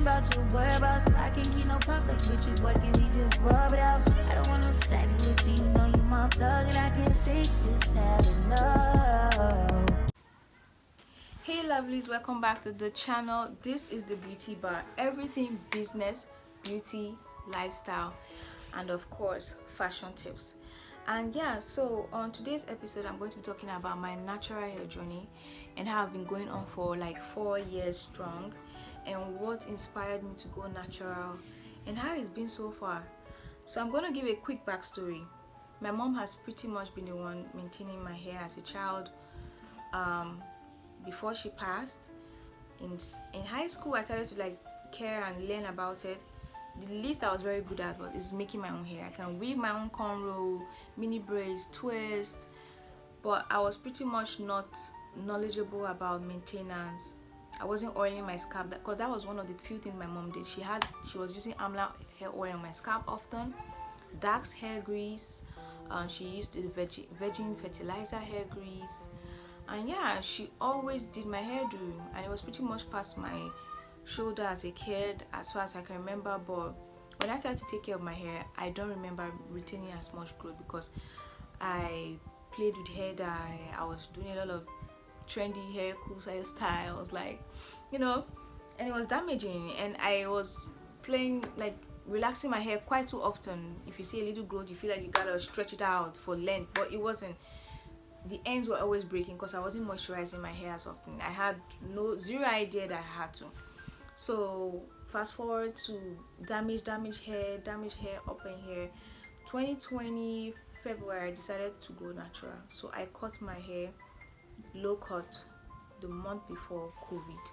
about your whereabouts. I can't keep no conflict with you, boy, can we just rub it out? I don't want no sex with you, you know you my plug, and I can't shake this habit, no. Hey lovelies, welcome back to the channel. This is the Beauty Bar, everything business, beauty, lifestyle, and of course fashion tips. And yeah, so on today's episode I'm going to be talking about my natural hair journey and how I've been going on for like 4 years strong, and what inspired me to go natural and how it's been so far. So I'm going to give a quick backstory. My mom has pretty much been the one maintaining my hair as a child. Before she passed, in high school I started to like care and learn about it. The least I was very good at is making my own hair. I can weave my own cornrow, mini braids, twist, but I was pretty much not knowledgeable about maintenance. I wasn't oiling my scalp, because that was one of the few things my mom did. She was using amla hair oil on my scalp often, Dax hair grease, she used the virgin fertilizer hair grease, and yeah, she always did my hairdo, and it was pretty much past my shoulder as a kid as far as I can remember. But when I started to take care of my hair, I don't remember retaining as much growth because I played with hair dye. I was doing a lot of trendy hair, cool styles, like, you know, and it was damaging, and I was playing like relaxing my hair quite too often. If you see a little growth, you feel like you gotta stretch it out for length, but it wasn't. The ends were always breaking because I wasn't moisturizing my hair as often. I had zero idea that I had to. So fast forward to damaged hair up in here. 2020 February I decided to go natural. So I cut my hair low cut the month before COVID,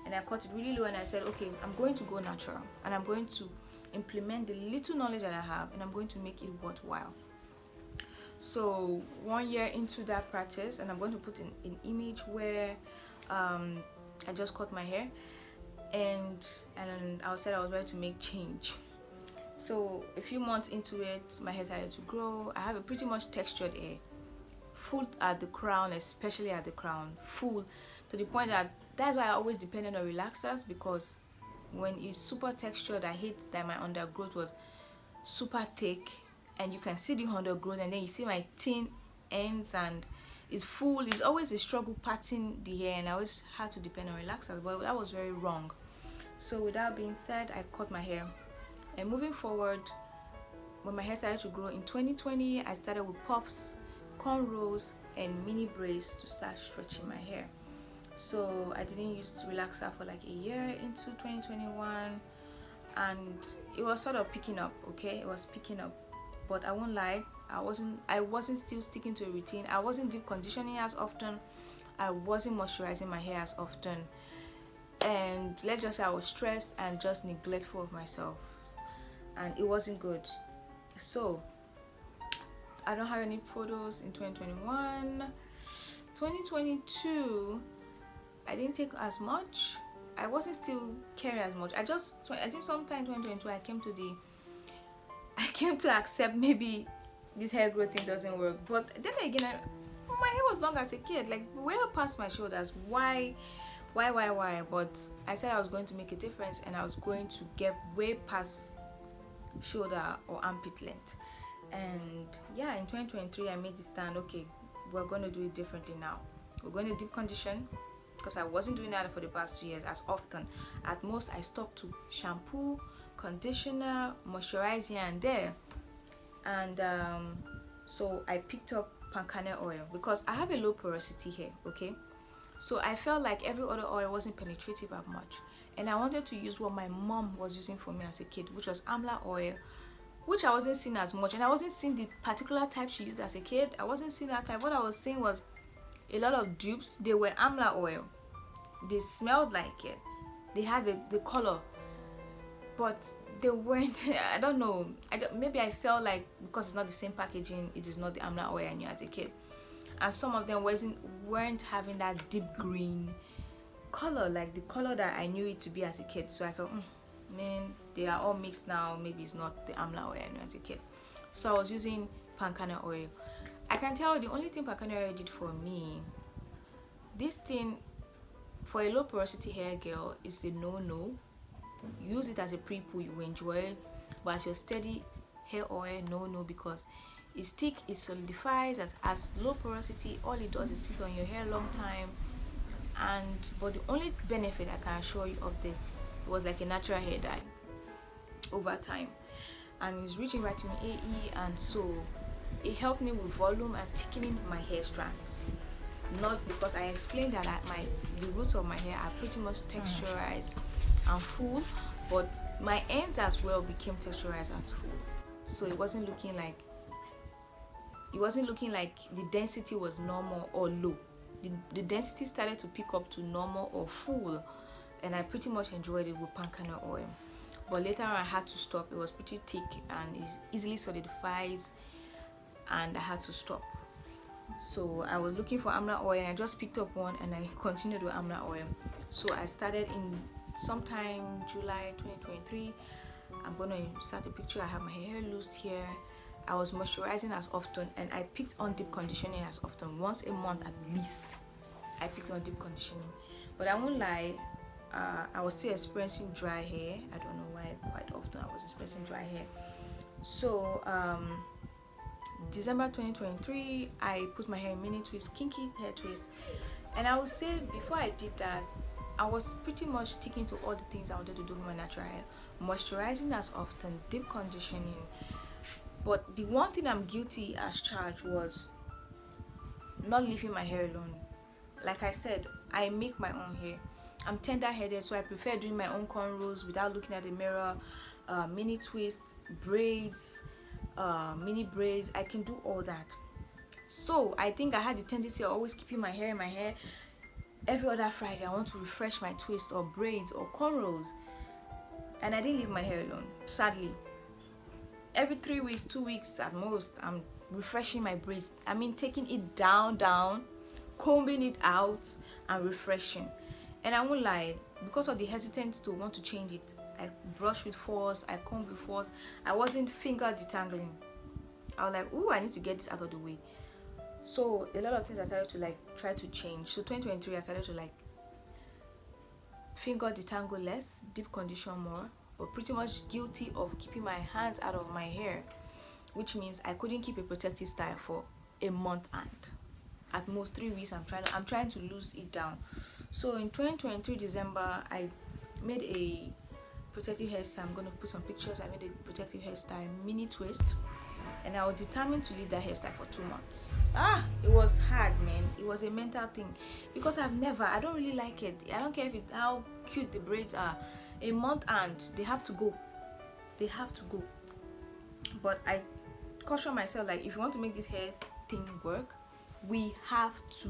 and I cut it really low, and I said, okay, I'm going to go natural and I'm going to implement the little knowledge that I have, and I'm going to make it worthwhile. So 1 year into that practice, and I'm going to put in an image where I just cut my hair, and I said I was ready to make change. So a few months into it, my hair started to grow. I have a pretty much textured hair, full at the crown, especially at the crown, full to the point that's why I always depended on relaxers, because when it's super textured, I hate that my undergrowth was super thick and you can see the undergrowth, and then you see my thin ends and it's full. It's always a struggle parting the hair, and I always had to depend on relaxers, but that was very wrong. So with that being said, I cut my hair, and moving forward, when my hair started to grow in 2020, I started with puffs, cornrows, and mini braids to start stretching my hair. So I didn't use relaxer for like a year into 2021, and it was sort of picking up. Okay, it was picking up, but I won't lie, I wasn't still sticking to a routine. I wasn't deep conditioning as often. I wasn't moisturizing my hair as often, and let's just say I was stressed and just neglectful of myself, and it wasn't good. So I don't have any photos in 2021. 2022 I didn't take as much. I wasn't still caring as much. I think sometime in 2022 I came to accept maybe this hair growth thing doesn't work. But then again, my hair was long as a kid, like way past my shoulders. Why? But I said I was going to make a difference, and I was going to get way past shoulder or armpit length. And yeah, in 2023 I made the stand. Okay, we're going to do it differently now. We're going to deep condition, because I wasn't doing that for the past 2 years as often. At most I stuck to shampoo, conditioner, moisturize here and there. And so I picked up palm kernel oil because I have a low porosity hair. Okay, so I felt like every other oil wasn't penetrative as much, and I wanted to use what my mom was using for me as a kid, which was amla oil, which I wasn't seeing as much, and I wasn't seeing the particular type she used as a kid. I wasn't seeing that type. What I was seeing was a lot of dupes. They were amla oil, they smelled like it, they had the color, but they weren't. I don't know, maybe I felt like because it's not the same packaging, it is not the amla oil I knew as a kid, and some of them weren't having that deep green color, like the color that I knew it to be as a kid. So I felt, man, they are all mixed now, maybe it's not the amla oil I knew as a kid. So I was using palm kernel oil. I can tell you the only thing palm kernel oil did for me, this thing for a low porosity hair girl, is the no. use it as a pre-poo, you will enjoy it. But as your steady hair oil, no, because it's thick, it solidifies, as low porosity. All it does is sit on your hair long time. But the only benefit I can assure you of this was like a natural hair dye over time, and it's rich in vitamin A, E, and so it helped me with volume and thickening my hair strands. Not because I explained that the roots of my hair are pretty much texturized and full, but my ends as well became texturized and full. So it wasn't looking like the density was normal or low. The density started to pick up to normal or full, and I pretty much enjoyed it with palm kernel oil. But later on I had to stop. It was pretty thick and it easily solidifies, and I had to stop. So I was looking for amla oil, and I just picked up one and I continued with amla oil. So I started in sometime July 2023. I'm gonna start a picture. I have my hair loosed here. I was moisturizing as often, and I picked on deep conditioning as often. Once a month at least I picked on deep conditioning. But I won't lie, I was still experiencing dry hair. I don't know why. Quite often I was experiencing dry hair. So December 2023, I put my hair in mini twist, kinky hair twist, and I would say before I did that, I was pretty much sticking to all the things I wanted to do with my natural hair. Moisturizing as often, deep conditioning. But the one thing I'm guilty as charged was not leaving my hair alone. Like I said, I make my own hair. I'm tender-headed, so I prefer doing my own cornrows without looking at the mirror. Mini twists, braids, mini braids, I can do all that. So I think I had the tendency of always keeping my hair in my hair. Every other Friday I want to refresh my twist or braids or cornrows, and I didn't leave my hair alone, sadly. Every 3 weeks, 2 weeks at most, I'm refreshing my braids. I mean, taking it down, combing it out and refreshing. And I won't lie, because of the hesitance to want to change it, I brush with force, I comb with force. I wasn't finger detangling. I was like, ooh, I need to get this out of the way. So a lot of things I started to like try to change. So 2023 I started to like finger detangle less, deep condition more, but pretty much guilty of keeping my hands out of my hair, which means I couldn't keep a protective style for a month, and at most 3 weeks I'm trying to lose it down. So in 2023 December, I made a protective hairstyle. I'm gonna put some pictures. I made a protective hairstyle, mini twist, and I was determined to leave that hairstyle for 2 months. It was hard, man. It was a mental thing, because I don't really like it. I don't care if it's how cute the braids are. A month and they have to go. But I caution myself, like, if you want to make this hair thing work, we have to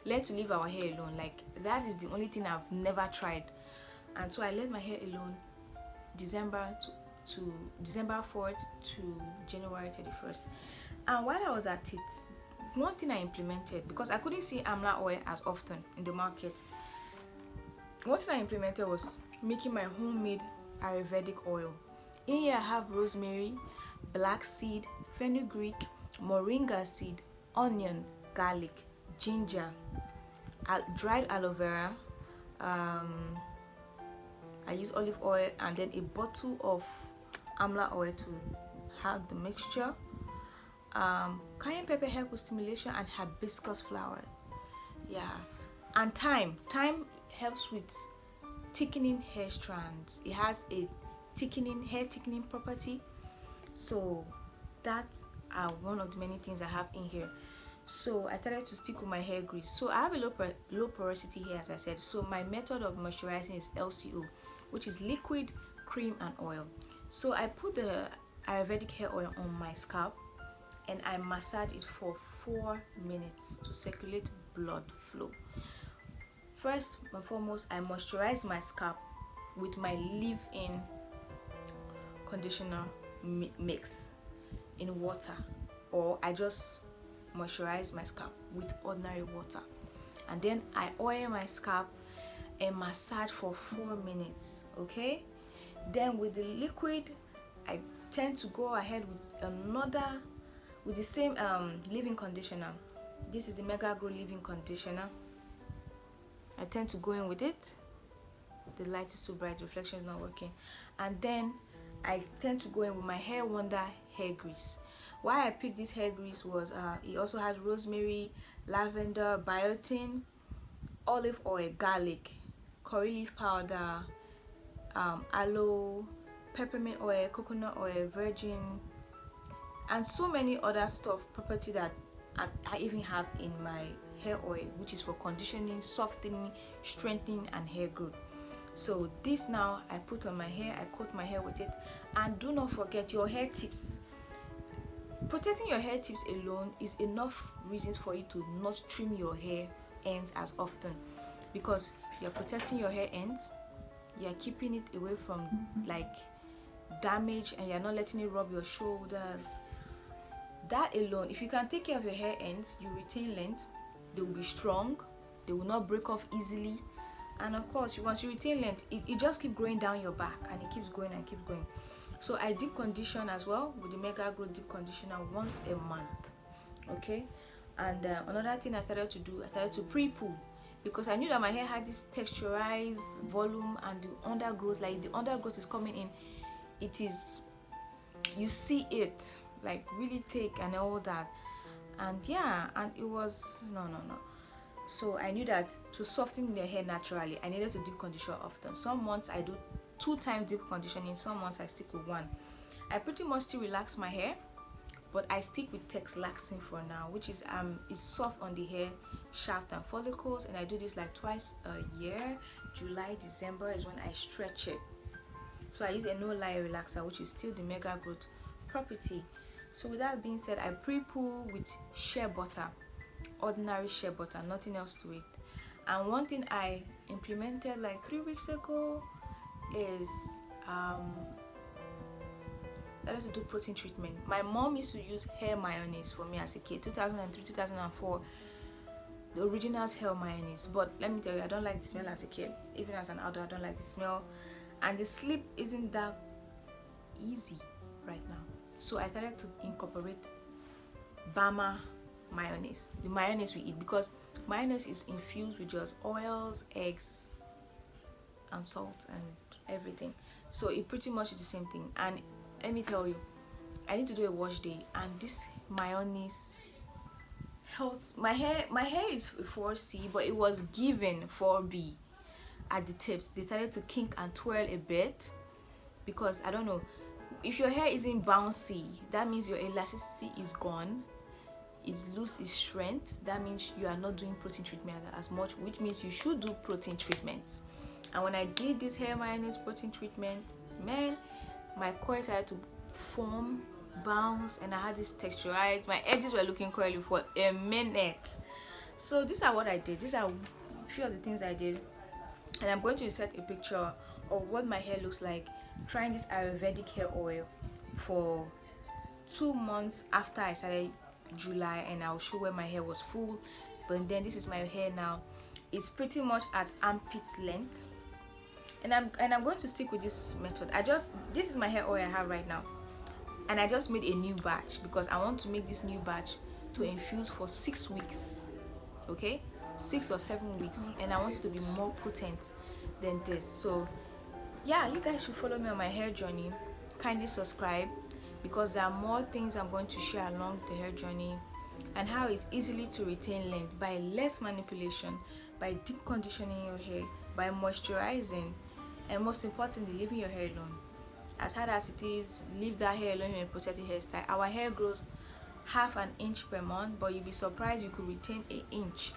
leave our hair alone. Like, that is the only thing I've never tried. And so I let my hair alone December to December 4th to January 31st. And while I was at it, one thing I implemented, because I couldn't see amla oil as often in the market, one thing I implemented was making my homemade Ayurvedic oil. In here I have rosemary, black seed, fenugreek, moringa seed, onion, garlic, ginger, dried aloe vera. I use olive oil, and then a bottle of amla oil to have the mixture. Cayenne pepper help with stimulation, and hibiscus flower. Yeah, and thyme helps with thickening hair strands. It has a hair thickening property. So that's one of the many things I have in here. So I started to stick with my hair grease. So I have a low porosity hair, as I said. So my method of moisturizing is LCO, which is liquid, cream, and oil. So I put the Ayurvedic hair oil on my scalp, and I massage it for 4 minutes to circulate blood flow. First and foremost, I moisturize my scalp with my leave-in conditioner mix in water, or I just moisturize my scalp with ordinary water, and then I oil my scalp and massage for 4 minutes. Okay, then with the liquid, I tend to go ahead with the same leave-in conditioner. This is the Mega Grow leave-in conditioner. I tend to go in with it, the light is too bright, reflection is not working. And then I tend to go in with my Hair Wonder hair grease. Why I picked this hair grease was it also has rosemary, lavender, biotin, olive oil, garlic, curry leaf powder, aloe, peppermint oil, coconut oil, virgin, and so many other stuff property that I even have in my hair oil, which is for conditioning, softening, strengthening, and hair growth. So this now I put on my hair, I coat my hair with it. And do not forget your hair tips. Protecting your hair tips alone is enough reasons for you to not trim your hair ends as often, because you're protecting your hair ends, you're keeping it away from like damage, and you're not letting it rub your shoulders. That alone, if you can take care of your hair ends, you retain length, they will be strong, they will not break off easily. And of course, once you retain length, it just keeps growing down your back, and it keeps going and keeps going. So I deep condition as well with the Mega Grow Deep Conditioner once a month. Okay. And another thing I started to do, I started to pre-poo, because I knew that my hair had this texturized volume, and the undergrowth, like the undergrowth is coming in, it is, you see it like really thick and all that. And yeah, and it was no. So I knew that to soften the hair naturally, I needed to deep condition often. Some months I do 2 times deep conditioning, some months I stick with 1. I pretty much still relax my hair, but I stick with Texlaxing for now, which is soft on the hair shaft and follicles, and I do this like twice a year. July, December is when I stretch it. So I use a no lie relaxer, which is still the Mega Growth property. So with that being said, I pre-poo with shea butter, ordinary shea butter, nothing else to it. And one thing I implemented like 3 weeks ago is that is to do protein treatment. My mom used to use hair mayonnaise for me as a kid, 2003, 2004, the original's hair mayonnaise. But let me tell you, I don't like the smell as a kid. Even as an adult, I don't like the smell, and the sleep isn't that easy right now. So I started to incorporate Bama mayonnaise, the mayonnaise we eat, because mayonnaise is infused with just oils, eggs, and salt and everything. So it pretty much is the same thing. And let me tell you, I need to do a wash day, and this mayonnaise helps my hair. My hair is 4C, but it was given 4B at the tips. They started to kink and twirl a bit, because I don't know, if your hair isn't bouncy, that means your elasticity is gone, it's loose, it's strength. That means you are not doing protein treatment as much, which means you should do protein treatments. And when I did this hair mayonnaise protein treatment, man, my coils started to form, bounce, and I had this texturized. My edges were looking curly for a minute. So these are what I did. These are a few of the things I did, and I'm going to insert a picture of what my hair looks like trying this Ayurvedic hair oil for 2 months after I started July, and I'll show where my hair was full. But then this is my hair now. It's pretty much at armpit length, and I'm going to stick with this method. This is my hair oil I have right now, and I just made a new batch because I want to make this new batch to infuse for 6 weeks. Okay, 6 or 7 weeks, and I want it to be more potent than this. So yeah, you guys should follow me on my hair journey. Kindly subscribe, because there are more things I'm going to share along the hair journey, and how it's easily to retain length by less manipulation, by deep conditioning your hair, by moisturizing, and most importantly, leaving your hair alone. As hard as it is, leave that hair alone in a protected hairstyle. Our hair grows 1/2 inch per month, but you'll be surprised you could retain 1 inch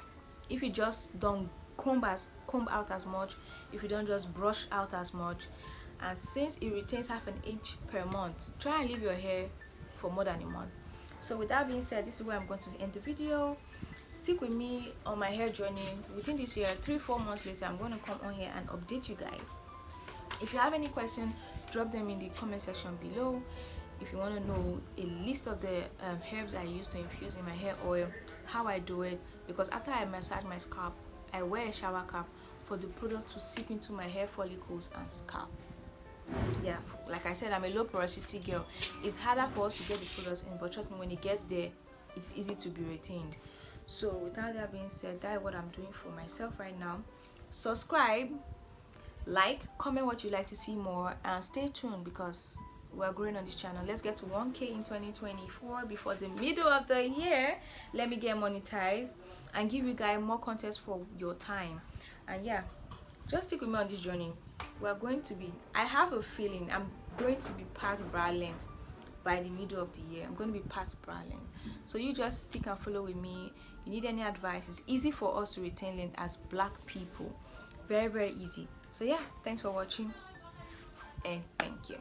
if you just don't comb out as much, if you don't just brush out as much. And since it retains 1/2 inch per month, try and leave your hair for more than a month. So with that being said, this is where I'm going to end the video. Stick with me on my hair journey. Within this year, 3-4 months later, I'm going to come on here and update you guys. If you have any question, drop them in the comment section below. If you want to know a list of the herbs I use to infuse in my hair oil, how I do it, because after I massage my scalp, I wear a shower cap for the product to seep into my hair follicles and scalp. Yeah, like I said, I'm a low porosity girl. It's harder for us to get the products in, but trust me, when it gets there, it's easy to be retained. So without that being said, that is what I'm doing for myself right now. Subscribe, like, comment what you'd like to see more, and stay tuned because we're growing on this channel. Let's get to 1K in 2024 before the middle of the year. Let me get monetized and give you guys more content for your time. And yeah, just stick with me on this journey. We're going to be, I have a feeling I'm going to be past bra length by the middle of the year. I'm going to be past bra length, so you just stick and follow with me. You need any advice? It's easy for us to retain length as black people, very easy. So yeah, thanks for watching and thank you.